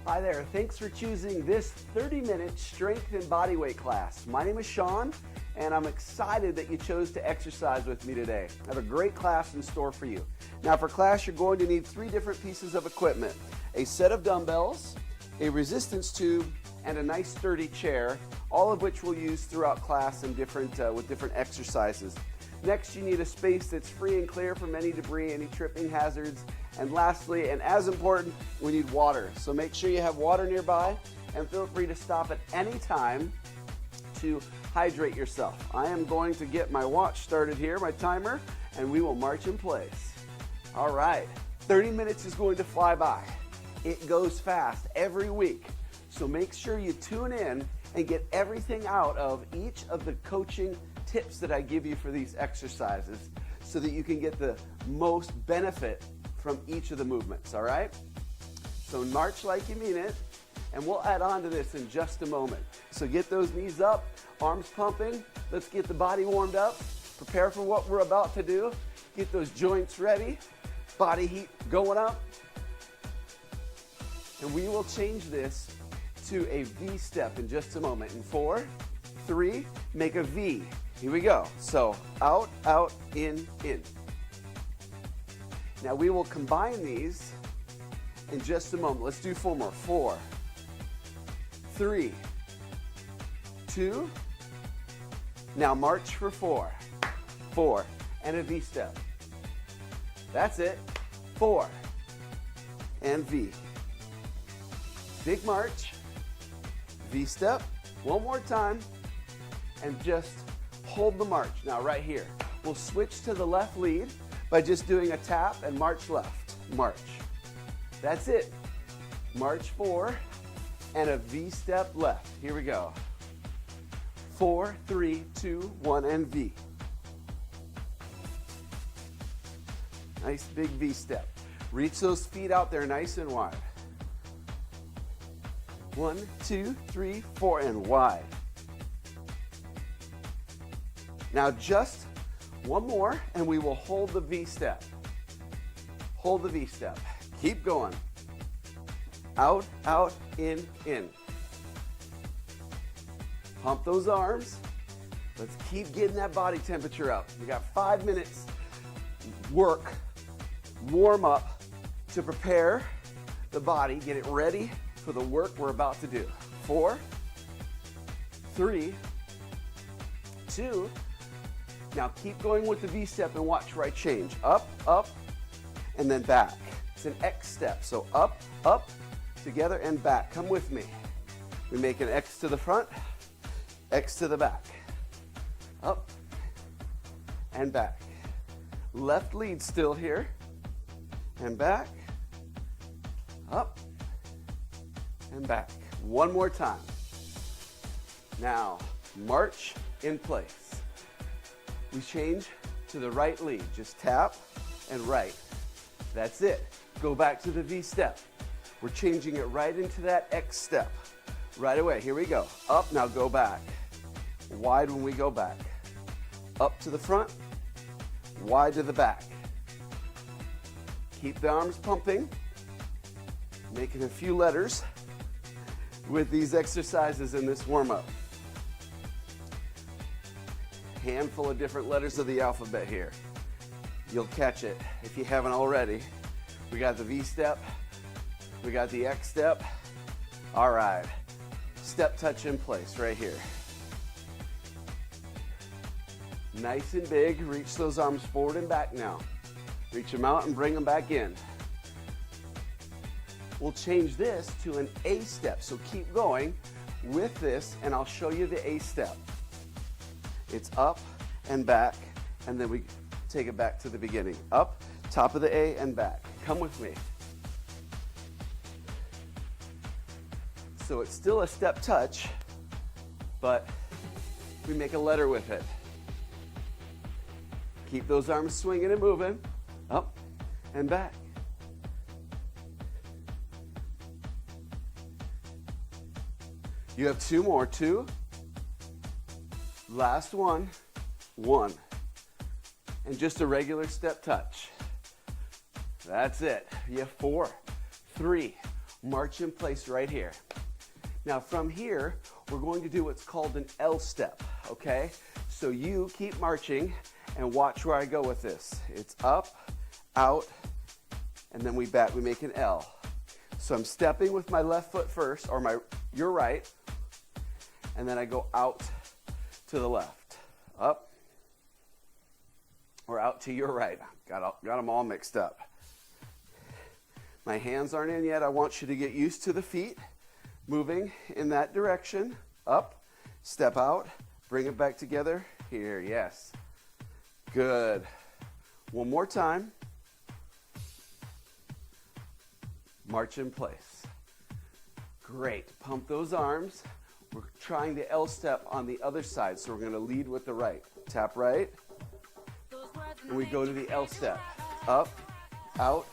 Hi there, thanks for choosing this 30-minute strength and bodyweight class. My name is Sean, and I'm excited that you chose to exercise with me today. I have a great class in store for you. Now for class, you're going to need 3 different pieces of equipment: a set of dumbbells, a resistance tube, and a nice sturdy chair, all of which we'll use throughout class and with different exercises. Next, you need a space that's free and clear from any debris, any tripping hazards. And lastly, and as important, we need water. So make sure you have water nearby, and feel free to stop at any time to hydrate yourself. I am going to get my watch started here, my timer, and we will march in place. All right, 30 minutes is going to fly by. It goes fast every week. So make sure you tune in and get everything out of each of the coaching tips that I give you for these exercises so that you can get the most benefit from each of the movements, all right? So march like you mean it, and we'll add on to this in just a moment. So get those knees up, arms pumping. Let's get the body warmed up, prepare for what we're about to do, get those joints ready, body heat going up, and we will change this to a V step in just a moment. In 4, 3, make a V. Here we go. So out, out, in, in. Now we will combine these in just a moment. Let's do 4 more. 4, 3, 2. Now march for 4, 4, and a V step. That's it. 4 and V. Big march, V step. One more time, and just hold the march. Now right here, we'll switch to the left lead by just doing a tap and march left, march. That's it. March 4 and a V step left. Here we go. 4, 3, 2, 1, and V. Nice big V step. Reach those feet out there nice and wide. 1, 2, 3, 4, and wide. Now just one more, and we will hold the V step. Hold the V step. Keep going. Out, out, in, in. Pump those arms. Let's keep getting that body temperature up. We got 5 minutes work, warm up to prepare the body, get it ready for the work we're about to do. 4, 3, 2. Now keep going with the V step and watch where I change. Up, up, and then back. It's an X step. So up, up, together, and back. Come with me. We make an X to the front, X to the back. Up and back. Left lead still here. And back. Up and back. One more time. Now, march in place. We change to the right lead. Just tap and right. That's it. Go back to the V step. We're changing it right into that X step. Right away. Here we go. Up, now go back. Wide when we go back. Up to the front, wide to the back. Keep the arms pumping. Making a few letters with these exercises in this warm-up. Handful of different letters of the alphabet here. You'll catch it if you haven't already. We got the V step, we got the X step. All right, step touch in place right here. Nice and big, reach those arms forward and back now. Reach them out and bring them back in. We'll change this to an A step, so keep going with this and I'll show you the A step. It's up and back, and then we take it back to the beginning. Up, top of the A, and back. Come with me. So it's still a step touch, but we make a letter with it. Keep those arms swinging and moving. Up and back. You have 2 more. 2. Last one. 1. And just a regular step touch. That's it. You have 4, 3, March in place right here. Now from here, we're going to do what's called an L step, okay? So you keep marching and watch where I go with this. It's up, out, and then we make an L. So I'm stepping with my left foot first, or your right, and then I go out to the left. Up, or out to your right. Got them all mixed up. My hands aren't in yet. I want you to get used to the feet moving in that direction. Up, step out, bring it back together. Here, yes. Good. One more time. March in place. Great. Pump those arms. We're trying the L step on the other side, so we're going to lead with the right. Tap right, and we go to the L step. Up, out,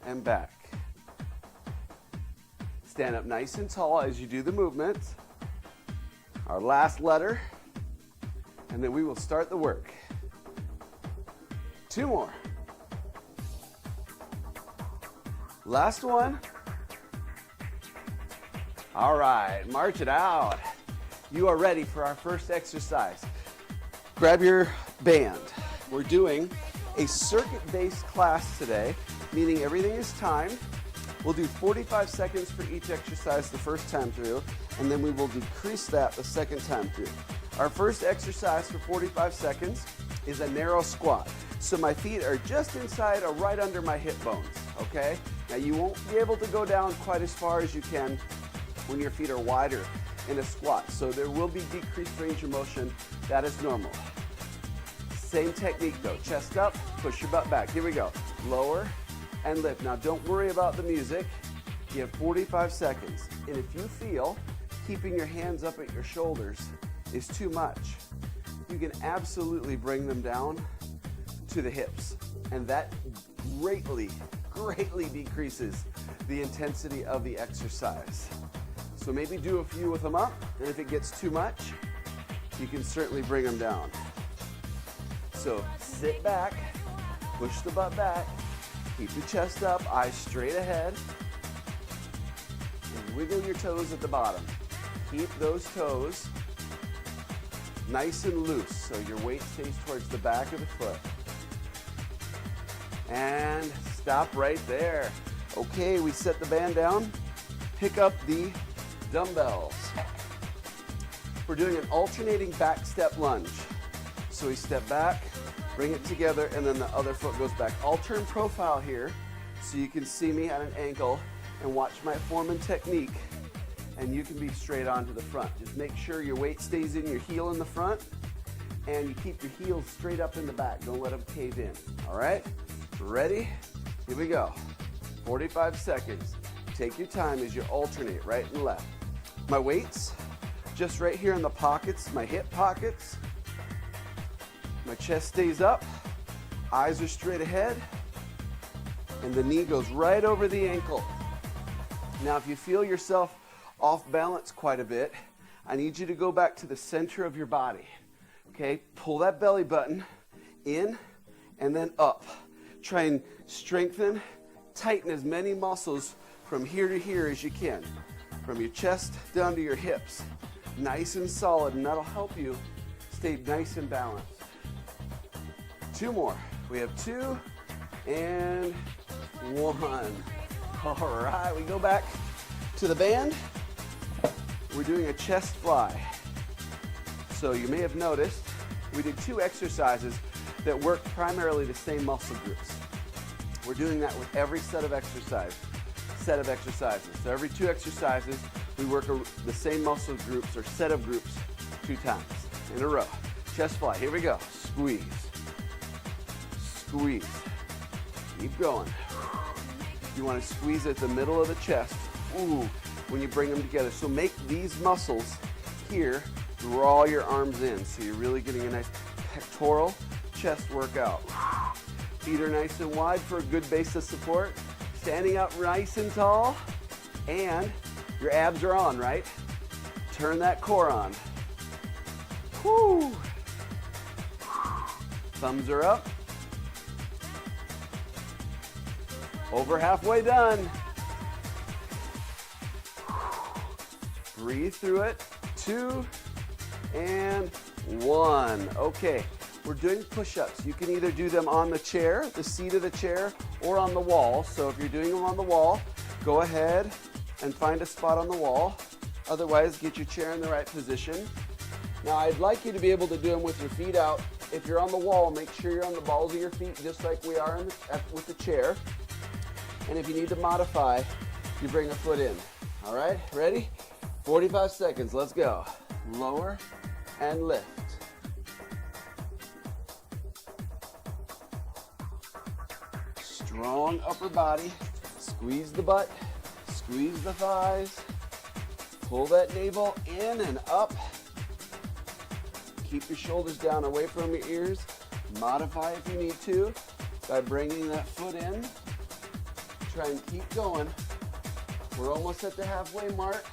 and back. Stand up nice and tall as you do the movement. Our last letter, and then we will start the work. 2 more. Last one. All right, march it out. You are ready for our first exercise. Grab your band. We're doing a circuit-based class today, meaning everything is timed. We'll do 45 seconds for each exercise the first time through, and then we will decrease that the second time through. Our first exercise for 45 seconds is a narrow squat. So my feet are just inside or right under my hip bones, okay? Now you won't be able to go down quite as far as you can when your feet are wider in a squat. So there will be decreased range of motion. That is normal. Same technique though. Chest up, push your butt back. Here we go. Lower and lift. Now don't worry about the music. You have 45 seconds. And if you feel keeping your hands up at your shoulders is too much, you can absolutely bring them down to the hips. And that greatly decreases the intensity of the exercise. So maybe do a few with them up, and if it gets too much, you can certainly bring them down. So sit back, push the butt back, keep the chest up, eyes straight ahead, and wiggle your toes at the bottom. Keep those toes nice and loose so your weight stays towards the back of the foot. And stop right there. Okay, we set the band down. Pick up the dumbbells. We're doing an alternating back step lunge. So we step back, bring it together, and then the other foot goes back. I'll turn profile here so you can see me at an angle and watch my form and technique, and you can be straight on to the front. Just make sure your weight stays in your heel in the front, and you keep your heels straight up in the back. Don't let them cave in, all right? Ready? Here we go. 45 seconds. Take your time as you alternate right and left. My weights, just right here in the pockets, my hip pockets. My chest stays up, eyes are straight ahead, and the knee goes right over the ankle. Now, if you feel yourself off balance quite a bit, I need you to go back to the center of your body. Okay, pull that belly button in and then up. Try and strengthen, tighten as many muscles from here to here as you can. From your chest down to your hips. Nice and solid, and that'll help you stay nice and balanced. 2 more. We have 2 and 1. All right, we go back to the band. We're doing a chest fly. So you may have noticed we did 2 exercises that work primarily the same muscle groups. We're doing that with every set of exercises. So every 2 exercises, we work the same muscle groups or set of groups 2 times in a row. Chest fly, here we go. Squeeze, squeeze, keep going. You want to squeeze at the middle of the chest, ooh, when you bring them together. So make these muscles here draw your arms in, so you're really getting a nice pectoral chest workout. Feet are nice and wide for a good base of support. Standing up nice and tall, and your abs are on, right? Turn that core on. Whoo. Thumbs are up. Over halfway done. Breathe through it. 2 and 1. Okay, we're doing push-ups. You can either do them on the chair, the seat of the chair, or on the wall. So if you're doing them on the wall, go ahead and find a spot on the wall. Otherwise, get your chair in the right position. Now, I'd like you to be able to do them with your feet out. If you're on the wall, make sure you're on the balls of your feet, just like we are with the chair. And if you need to modify, you bring a foot in. All right, ready? 45 seconds, let's go. Lower and lift. Strong upper body. Squeeze the butt, squeeze the thighs. Pull that navel in and up. Keep your shoulders down away from your ears. Modify if you need to by bringing that foot in. Try and keep going. We're almost at the halfway mark.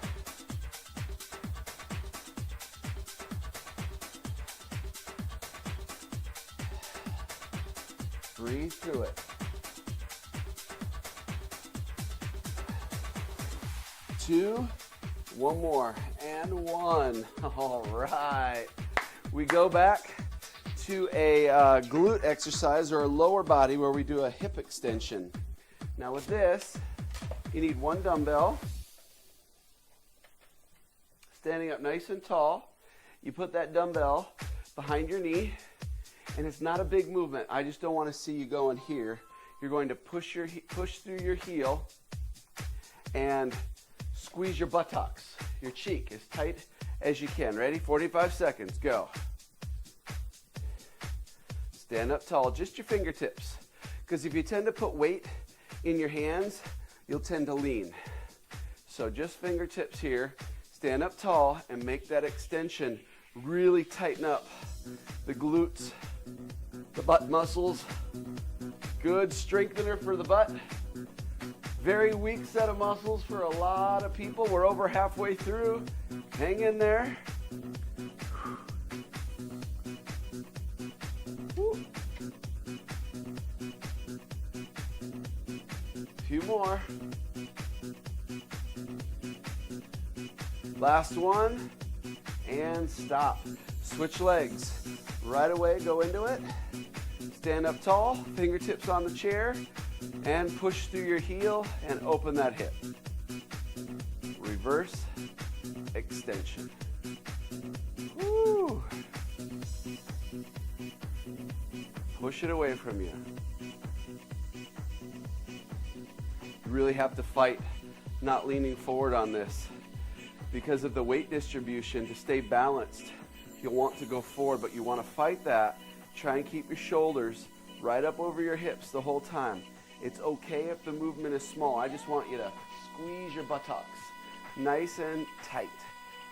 Breathe through it. 2, 1 more, and 1. All right. We go back to a glute exercise or a lower body where we do a hip extension. Now with this, you need 1 dumbbell. Standing up nice and tall. You put that dumbbell behind your knee, and it's not a big movement. I just don't want to see you going here. You're going to push through your heel and squeeze your buttocks, your cheek, as tight as you can. Ready? 45 seconds. Go. Stand up tall, just your fingertips. Because if you tend to put weight in your hands, you'll tend to lean. So just fingertips here. Stand up tall and make that extension. Really tighten up the glutes, the butt muscles. Good strengthener for the butt. Very weak set of muscles for a lot of people. We're over halfway through. Hang in there. Few more. Last one. And stop. Switch legs. Right away, go into it. Stand up tall, fingertips on the chair, and push through your heel and open that hip. Reverse extension. Woo. Push it away from you. You really have to fight not leaning forward on this because of the weight distribution. To stay balanced, you'll want to go forward, but you want to fight that. Try and keep your shoulders right up over your hips the whole time. It's okay if the movement is small. I just want you to squeeze your buttocks nice and tight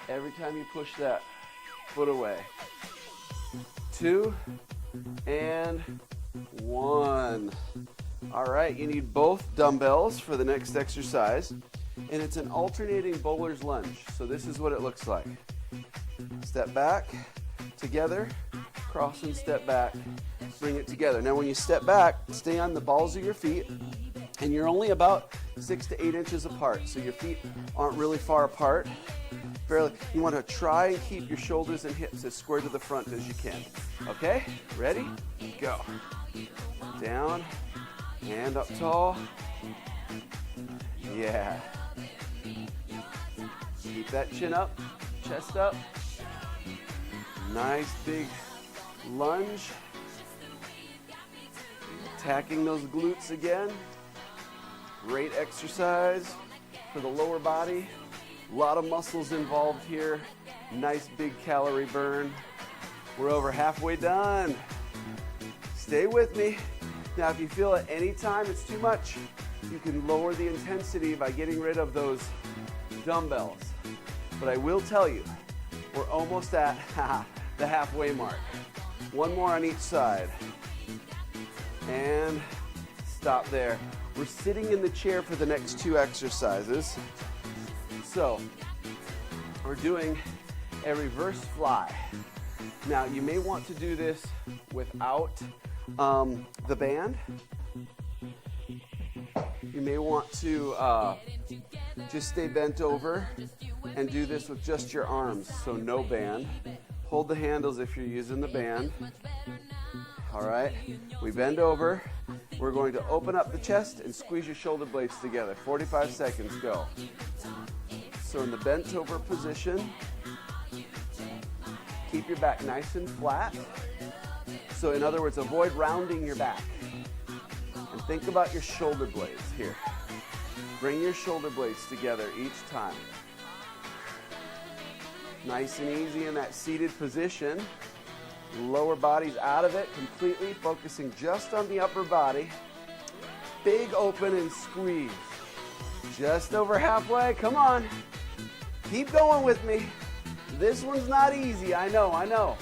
every time you push that foot away. 2 and 1. All right, you need both dumbbells for the next exercise, and it's an alternating bowler's lunge. So this is what it looks like. Step back, together, cross and step back, bring it together. Now when you step back, stay on the balls of your feet, and you're only about 6 to 8 inches apart, so your feet aren't really far apart. You want to try and keep your shoulders and hips as square to the front as you can. Okay, ready? Go. Down and up tall. Yeah. Keep that chin up, chest up. Nice big lunge. Attacking those glutes again. Great exercise for the lower body. A lot of muscles involved here. Nice big calorie burn. We're over halfway done. Stay with me. Now, if you feel at any time it's too much, you can lower the intensity by getting rid of those dumbbells. But I will tell you, we're almost at the halfway mark. 1 more on each side. And stop there. We're sitting in the chair for the next 2 exercises. So, we're doing a reverse fly. Now, you may want to do this without the band. You may want to just stay bent over and do this with just your arms, so no band. Hold the handles if you're using the band. All right, we bend over. We're going to open up the chest and squeeze your shoulder blades together. 45 seconds, go. So in the bent over position, keep your back nice and flat. So in other words, avoid rounding your back. And think about your shoulder blades here. Bring your shoulder blades together each time. Nice and easy in that seated position. Lower body's out of it completely, focusing just on the upper body. Big open and squeeze. Just over halfway, come on. Keep going with me. This one's not easy, I know.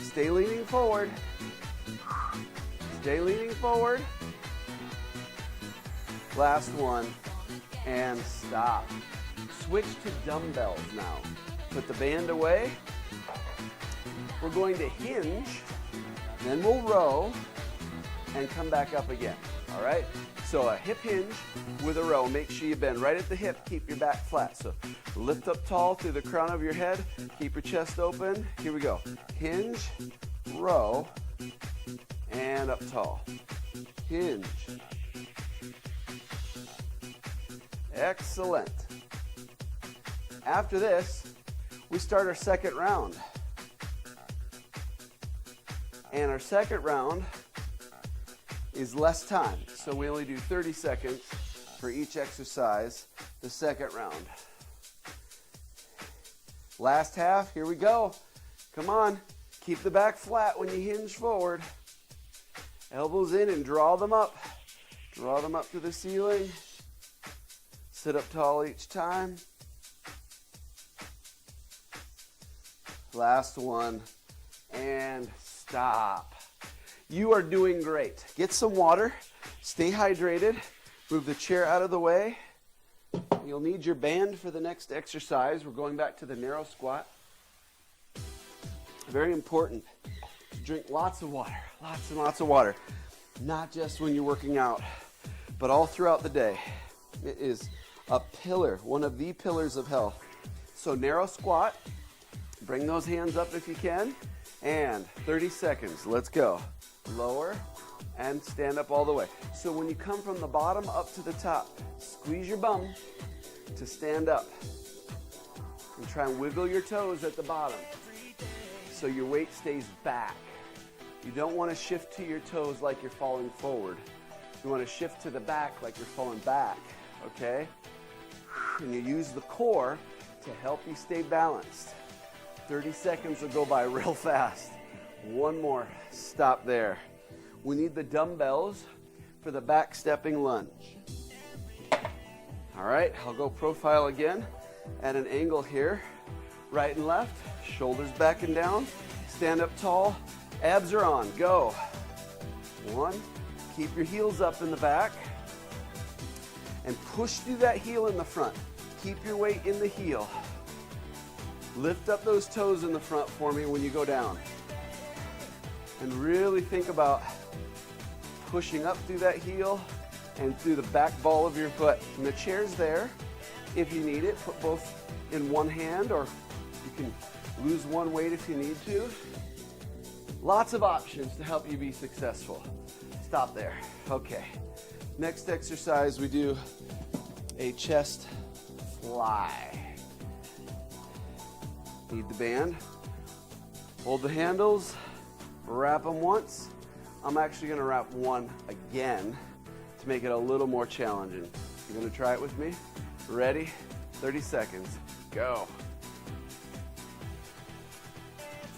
Stay leaning forward. Stay leaning forward. Last one, and stop. Switch to dumbbells now. Put the band away. We're going to hinge, then we'll row, and come back up again, all right? So a hip hinge with a row. Make sure you bend right at the hip. Keep your back flat. So lift up tall through the crown of your head. Keep your chest open. Here we go. Hinge, row, and up tall. Hinge. Excellent. After this, we start our second round. And our second round is less time. So we only do 30 seconds for each exercise, the second round. Last half, here we go. Come on, keep the back flat when you hinge forward. Elbows in and draw them up. Draw them up to the ceiling. Sit up tall each time. Last one, and stop. You are doing great. Get some water, stay hydrated, move the chair out of the way. You'll need your band for the next exercise. We're going back to the narrow squat. Very important to drink lots of water, lots and lots of water. Not just when you're working out, but all throughout the day. It is a pillar, one of the pillars of health. So narrow squat, bring those hands up if you can, and 30 seconds, let's go. Lower and stand up all the way. So when you come from the bottom up to the top, squeeze your bum to stand up. And try and wiggle your toes at the bottom so your weight stays back. You don't want to shift to your toes like you're falling forward. You want to shift to the back like you're falling back, okay? And you use the core to help you stay balanced. 30 seconds will go by real fast. One more, stop there. We need the dumbbells for the back stepping lunge. All right, I'll go profile again at an angle here. Right and left, shoulders back and down. Stand up tall, abs are on, go. One, keep your heels up in the back. And push through that heel in the front. Keep your weight in the heel. Lift up those toes in the front for me when you go down. And really think about pushing up through that heel and through the back ball of your foot. And the chair's there. If you need it, put both in one hand, or you can lose one weight if you need to. Lots of options to help you be successful. Stop there. Okay. Next exercise, we do a chest fly. Need the band. Hold the handles. Wrap them once. I'm actually going to wrap one again to make it a little more challenging. You going to try it with me? Ready? 30 seconds. Go.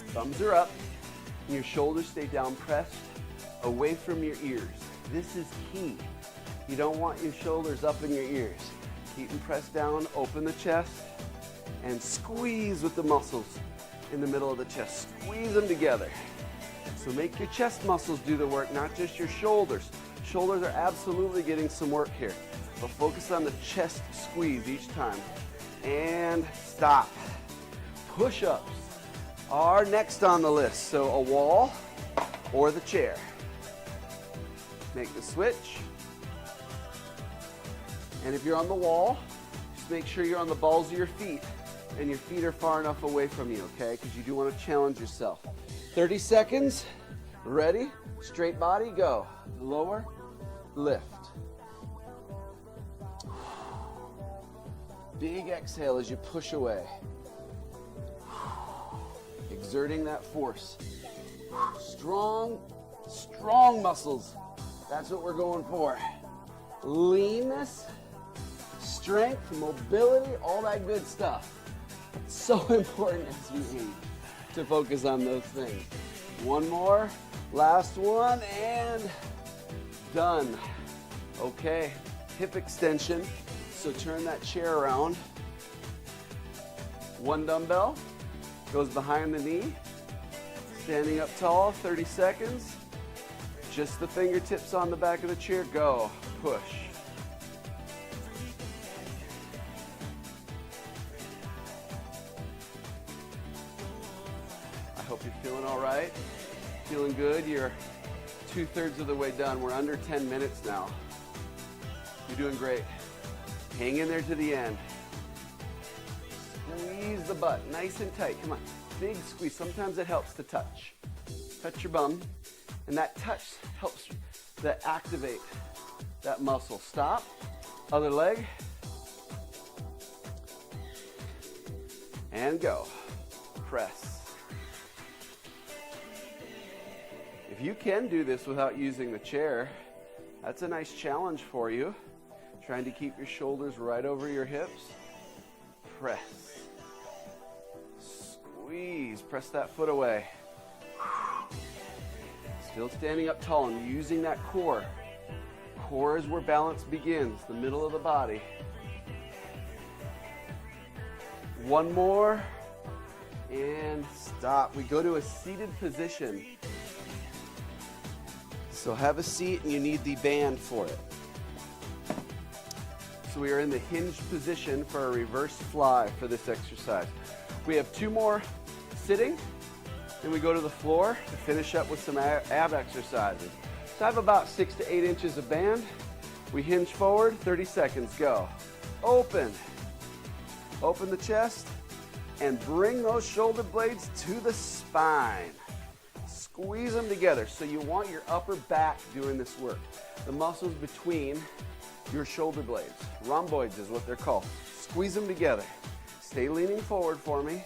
Thumbs are up. And your shoulders stay down pressed away from your ears. This is key. You don't want your shoulders up in your ears. Keep them pressed down, open the chest, and squeeze with the muscles in the middle of the chest. Squeeze them together. So make your chest muscles do the work, not just your shoulders. Shoulders are absolutely getting some work here, but focus on the chest squeeze each time. And stop. Push-ups are next on the list. So a wall or the chair. Make the switch. And if you're on the wall, Just make sure you're on the balls of your feet and your feet are far enough away from you, okay? Because you do want to challenge yourself. 30 seconds. Ready? Straight body, go. Lower, lift. Big exhale as you push away. Exerting that force. Strong, strong muscles. That's what we're going for. Leanness, strength, mobility, all that good stuff. It's so important as we age to focus on those things. One more, last one, and done. Okay, hip extension. So turn that chair around. One dumbbell goes behind the knee. Standing up tall, 30 seconds. Just the fingertips on the back of the chair. Go, push. I hope you're feeling all right. Feeling good. You're 2/3 of the way done. We're under 10 minutes now. You're doing great. Hang in there to the end. Squeeze the butt nice and tight. Come on. Big squeeze. Sometimes it helps to touch. Touch your bum. And that touch helps to activate that muscle. Stop. Other leg. And go. Press. If you can do this without using the chair, that's a nice challenge for you. Trying to keep your shoulders right over your hips. Press. Squeeze. Press that foot away. Still standing up tall and using that core. Core is where balance begins, the middle of the body. One more. And stop. We go to a seated position. So have a seat and you need the band for it. So we are in the Hinge position for a reverse fly for this exercise. We have 2 more sitting, then we go to the floor to finish up with some ab exercises. So I have about 6 to 8 inches of band. We hinge forward, 30 seconds, go. Open. Open the chest and bring those shoulder blades to the spine. Squeeze them together. So you want your upper back doing this work. The muscles between your shoulder blades. Rhomboids is what they're called. Squeeze them together. Stay leaning forward for me.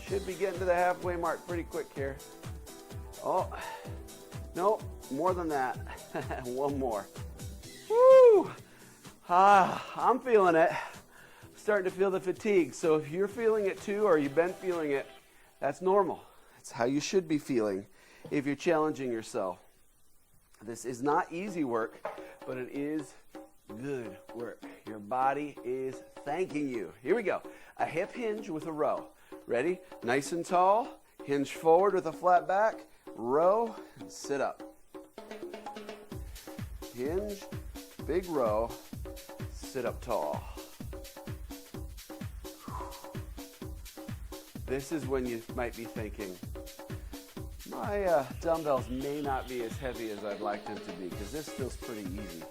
Should be getting to the halfway mark pretty quick here. Oh, no, more than that. One more. Woo! I'm feeling it. Starting to feel the fatigue. So if you're feeling it too, or you've been feeling it, that's normal. That's how you should be feeling if you're challenging yourself. This is not easy work, but it is good work. Your body is thanking you. Here we go. A hip hinge with a row. Ready? Nice and tall. Hinge forward with a flat back. Row and sit up. Hinge, big row, sit up tall. This is when you might be thinking, my dumbbells may not be as heavy as I'd like them to be because this feels pretty easy.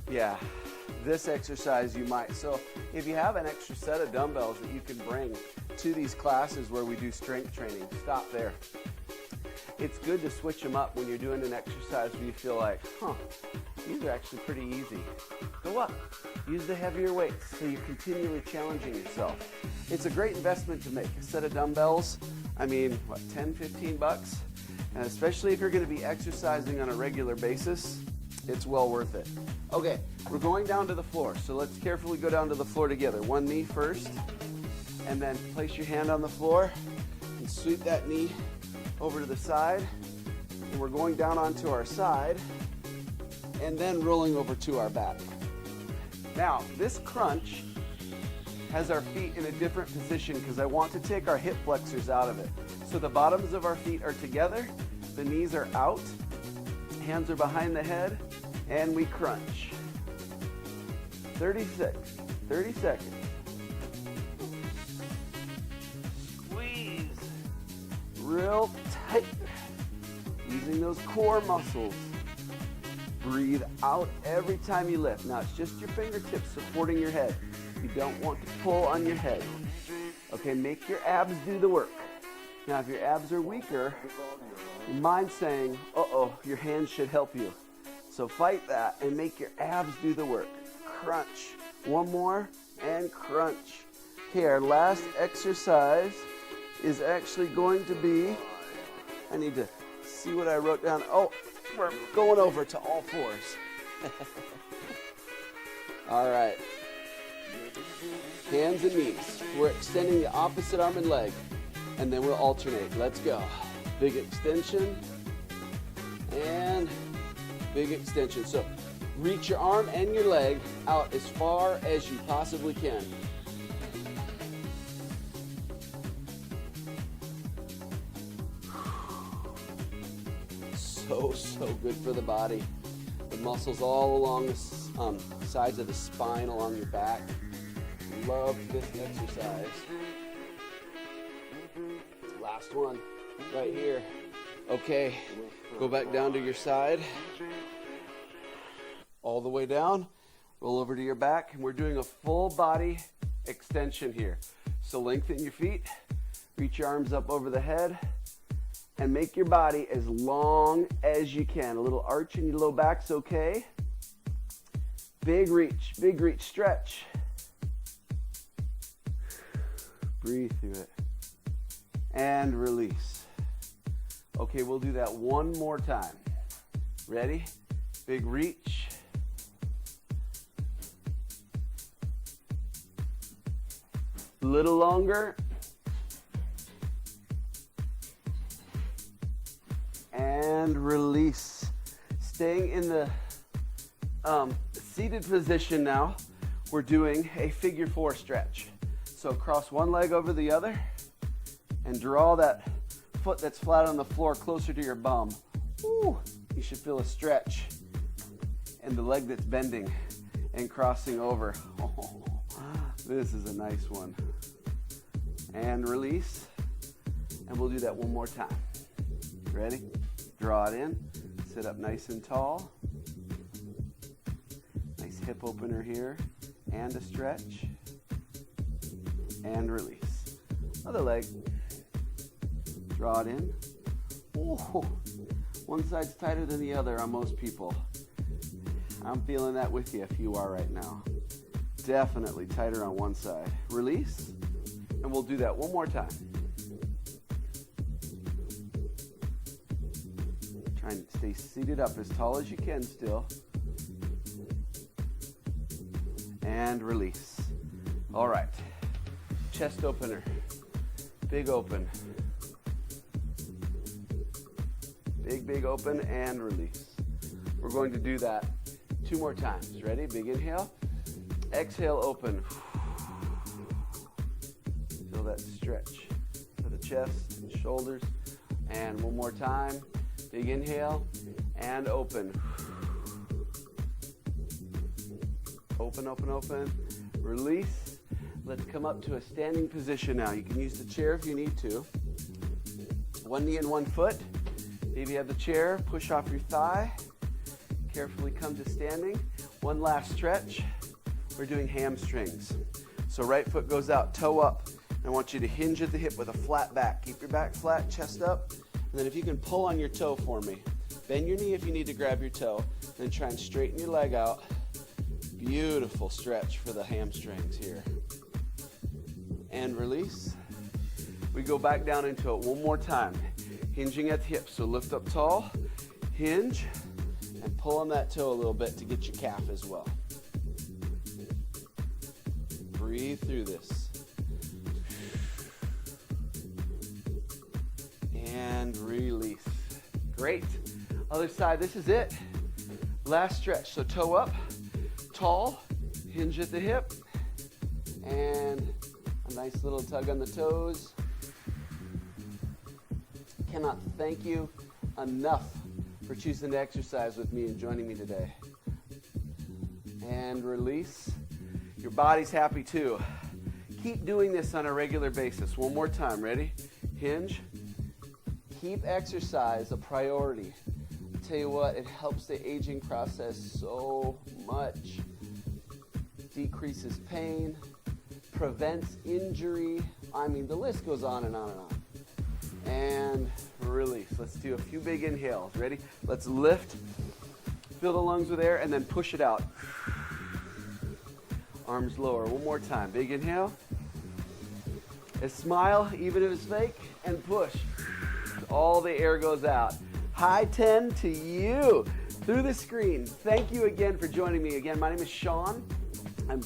Yeah, this exercise you might. So if you have an extra set of dumbbells that you can bring to these classes where we do strength training, stop there. It's good to switch them up when you're doing an exercise where you feel like, these are actually pretty easy. Go up. Use the heavier weights so you're continually challenging yourself. It's a great investment to make. A set of dumbbells, I mean, what, 10, 15 bucks? And especially if you're going to be exercising on a regular basis, it's well worth it. Okay, we're going down to the floor, so let's carefully go down to the floor together. One knee first, and then place your hand on the floor and sweep that knee over to the side. And we're going down onto our side and then rolling over to our back. Now, this crunch has our feet in a different position because I want to take our hip flexors out of it. So the bottoms of our feet are together, the knees are out, hands are behind the head, and we crunch. 30 seconds. Squeeze. Real tight. Using those core muscles. Breathe out every time you lift. Now, it's just your fingertips supporting your head. You don't want to pull on your head. Okay, make your abs do the work. Now, if your abs are weaker, your mind's saying, uh-oh, your hands should help you. So fight that and make your abs do the work. Crunch. One more, and crunch. Okay, our last exercise is actually going to be, I need to see what I wrote down. Oh, we're going over to all fours. All right. Hands and knees. We're extending the opposite arm and leg, and then we'll alternate. Let's go. Big extension, and big extension. So reach your arm and your leg out as far as you possibly can. So good for the body. The muscles all along the sides of the spine, along your back. Love this exercise. Last one, right here. Okay, go back down to your side. All the way down, roll over to your back, and we're doing a full body extension here. So lengthen your feet, reach your arms up over the head, and make your body as long as you can. A little arch in your low back's okay. Big reach, stretch. Breathe through it. And release. Okay, we'll do that one more time. Ready? Big reach. A little longer. And release. Staying in the seated position now, we're doing a figure four stretch. So cross one leg over the other and draw that foot that's flat on the floor closer to your bum. Ooh, you should feel a stretch in the leg that's bending and crossing over. Oh, this is a nice one. And release. And we'll do that one more time. Ready? Draw it in. Sit up nice and tall. Nice hip opener here. And a stretch. And release. Other leg. Draw it in. Ooh, one side's tighter than the other on most people. I'm feeling that with you if you are right now. Definitely tighter on one side. Release. And we'll do that one more time. Try and stay seated up as tall as you can still. And release. All right. Chest opener. Big open. Big open and release. We're going to do that two more times. Ready? Big inhale. Exhale, open. Feel that stretch to the chest and shoulders. And one more time. Big inhale and open. Open, open, open. Release. Let's come up to a standing position now. You can use the chair if you need to. One knee and one foot. If you have the chair, push off your thigh. Carefully come to standing. One last stretch. We're doing hamstrings. So right foot goes out, toe up. I want you to hinge at the hip with a flat back. Keep your back flat, chest up. And then if you can pull on your toe for me. Bend your knee if you need to grab your toe. Then try and straighten your leg out. Beautiful stretch for the hamstrings here. And release. We go back down into it one more time. Hinging at the hips. So lift up tall, hinge, and pull on that toe a little bit to get your calf as well. Breathe through this. And release. Great. Other side, this is it. Last stretch. So toe up, tall, hinge at the hip, and a nice little tug on the toes. Cannot thank you enough for choosing to exercise with me and joining me today. And release. Your body's happy too. Keep doing this on a regular basis. One more time. Ready? Hinge. Keep exercise a priority. tell you what, it helps the aging process so much. Decreases pain, prevents injury. I mean, the list goes on and on and on. And release. Let's do a few big inhales. Ready? Let's lift, fill the lungs with air, and then push it out. Arms lower. One more time. Big inhale. A smile, even if it's fake, and push. All the air goes out. High 10 to you through the screen. Thank you again for joining me. Again, my name is Sean. I'm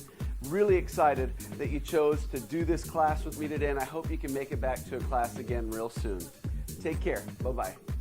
really excited that you chose to do this class with me today, and I hope you can make it back to a class again real soon. Take care. Bye-bye.